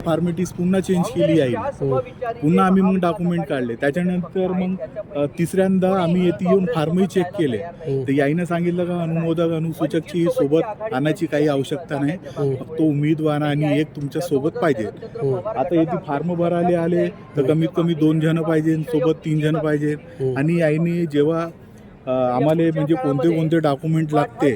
Formalities पुन्हा change केली आहे. पुन्हा आम्ही मग डॉक्युमेंट काढले. त्याच्यानंतर मग तिसऱ्यांदा आम्ही येथे येऊन फॉर्मही चेक केले. तर याईनं सांगितलं का अनुमोदक अनुसूचकची सोबत आणायची काही आवश्यकता नाही, फक्त उमेदवार आणि एक तुमच्या सोबत पाहिजे. आता येथे फॉर्म भरायला आले तर कमीत कमी 2 जण पाहिजे, सोबत 3 जण पाहिजे. आणि याईने जेव्हा आम्हाला म्हणजे कोणते कोणते डॉक्युमेंट लागते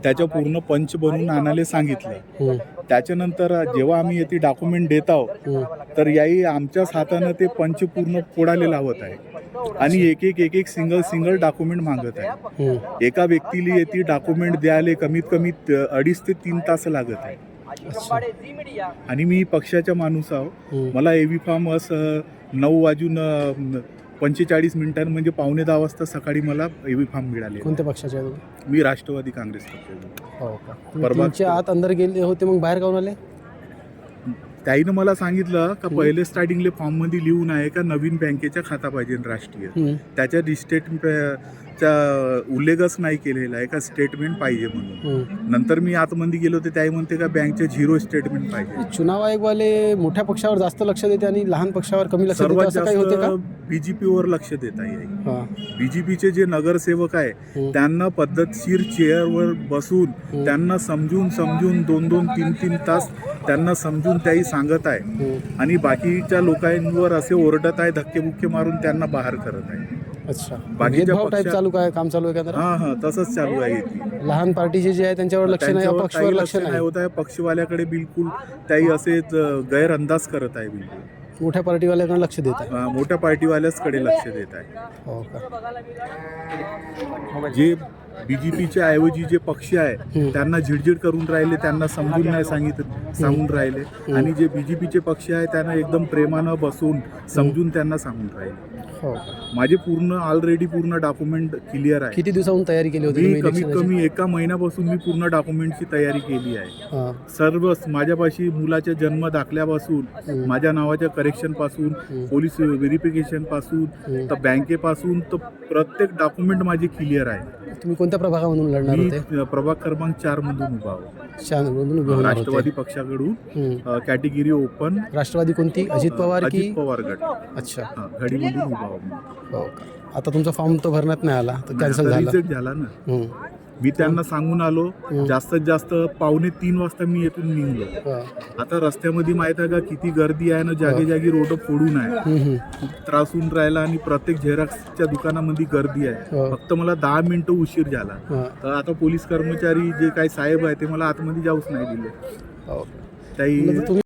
त्याच्या पूर्ण पंच बनवून आणायला सांगितलं. त्याच्यानंतर जेव्हा आम्ही येथे डॉक्युमेंट देत आहोत तर याही आमच्याच हातानं ते पंच पूर्ण फोडायला लावत आहे आणि एक एक सिंगल डॉक्युमेंट मागत आहे. एका व्यक्तीला येथे डॉक्युमेंट द्यायला कमीत कमी 2.5 ते 3 तास लागत आहे. आणि मी पक्षाचा माणूस आहो. मला एव्ही फॉर्म 9:45 म्हणजे 9:45 वाजता सकाळी मला एव्ही फॉर्म मिळाले. कोणत्या पक्षाचे आहे? मी राष्ट्रवादी काँग्रेस पक्षाचे. हो का? तुमच्या आत अंदर गेले होते, मग बाहेर काऊन आले? त्याईनं मला सांगितलं का पहिले स्टार्टिंगले फॉर्म मध्ये लिहून आहे का नवीन बँकेचा खाता पाहिजे राष्ट्रीय, त्याच्या स्टेटमेंटचा उल्लेखच नाही केलेला आहे का स्टेटमेंट पाहिजे म्हणून. नंतर मी आतमध्ये गेलो तर त्याही म्हणते का बँकचे 0 स्टेटमेंट पाहिजे. चुनाव आयोगवाले मोठ्या पक्षावर जास्त लक्ष देते आणि लहान पक्षावर कमी लक्ष देते, सर्वात असं काही होते का? जास्त बीजेपीवर लक्ष देत आहे. बीजेपीचे जे नगरसेवक आहे त्यांना पद्धतशीर चेअरवर बसून त्यांना समजून 2-2, 3-3 तास त्यांना समजून त्याही सांगत आहे आणि बाकीच्या लोकांवर असे ओरडत आहे, धक्केबुक्के मारून त्यांना बाहेर करत आहे. अच्छा, बाकीच्या टाईप चालू काय काम चालू आहे का? हा तसंच चालू आहे. लहान पार्टीचे जे आहे त्यांच्यावर लक्ष नाही, पक्षावर लक्ष नाही होत आहे. पक्षवाल्याकडे बिलकुल त्याही असेच गैरअंदाज करत आहे. बिलकुल मोठ्या पार्टीवाल्याकडे लक्ष देत आहे. मोठ्या पार्टीवाल्याचकडे लक्ष देत आहे. हो का? जे बीजेपीच्या ऐवजी जे पक्ष आहे त्यांना झिडझिड करून राहिले, त्यांना समजून नाही सांगून राहिले. आणि जे बीजेपीचे पक्ष आहे त्यांना एकदम प्रेमानं बसून समजून त्यांना सांगून राहिले. माझे ऑलरेडी पूर्ण डॉक्युमेंट क्लिअर आहे. किती दिवसाहून तयारी केली होती? मी कमीत कमी 1 महिन्यापासून मी पूर्ण डॉक्युमेंटची तयारी केली आहे. सर्व माझ्यापाशी मुलाच्या जन्म दाखल्यापासून, माझ्या नावाच्या करेक्शन पासून, पोलीस व्हेरिफिकेशन पासून तर बँकेपासून तर प्रत्येक डॉक्युमेंट माझे क्लिअर आहे. तुम्ही कोणत्या प्रभागामधून लढणार होते? मी प्रभाग क्रमांक 4 मधून उभा आहोत. राष्ट्रवादी पक्षाकडून कॅटेगरी ओपन. राष्ट्रवादी कोणती? अजित पवार गट. अच्छा, घडीमधून उभा आहोत. हो का? आता तुमचा फॉर्म तो भरण्यात नाही आला तर कॅन्सल झाला. रिजेक्ट झाला ना. मी त्यांना सांगून आलो जास्तीत जास्त 2:45 वाजता मी येथून निघलो. आता रस्त्यामध्ये माहित आहे का किती गर्दी आहे ना, जागी रोड फोडून आहे. खूप त्रास होऊन राहिला आणि प्रत्येक झेरॉक्सच्या दुकानामध्ये गर्दी आहे. फक्त मला 10 मिनिटं उशीर झाला. तर आता पोलीस कर्मचारी जे काही साहेब आहे ते मला आतमध्ये जाऊच नाही दिले.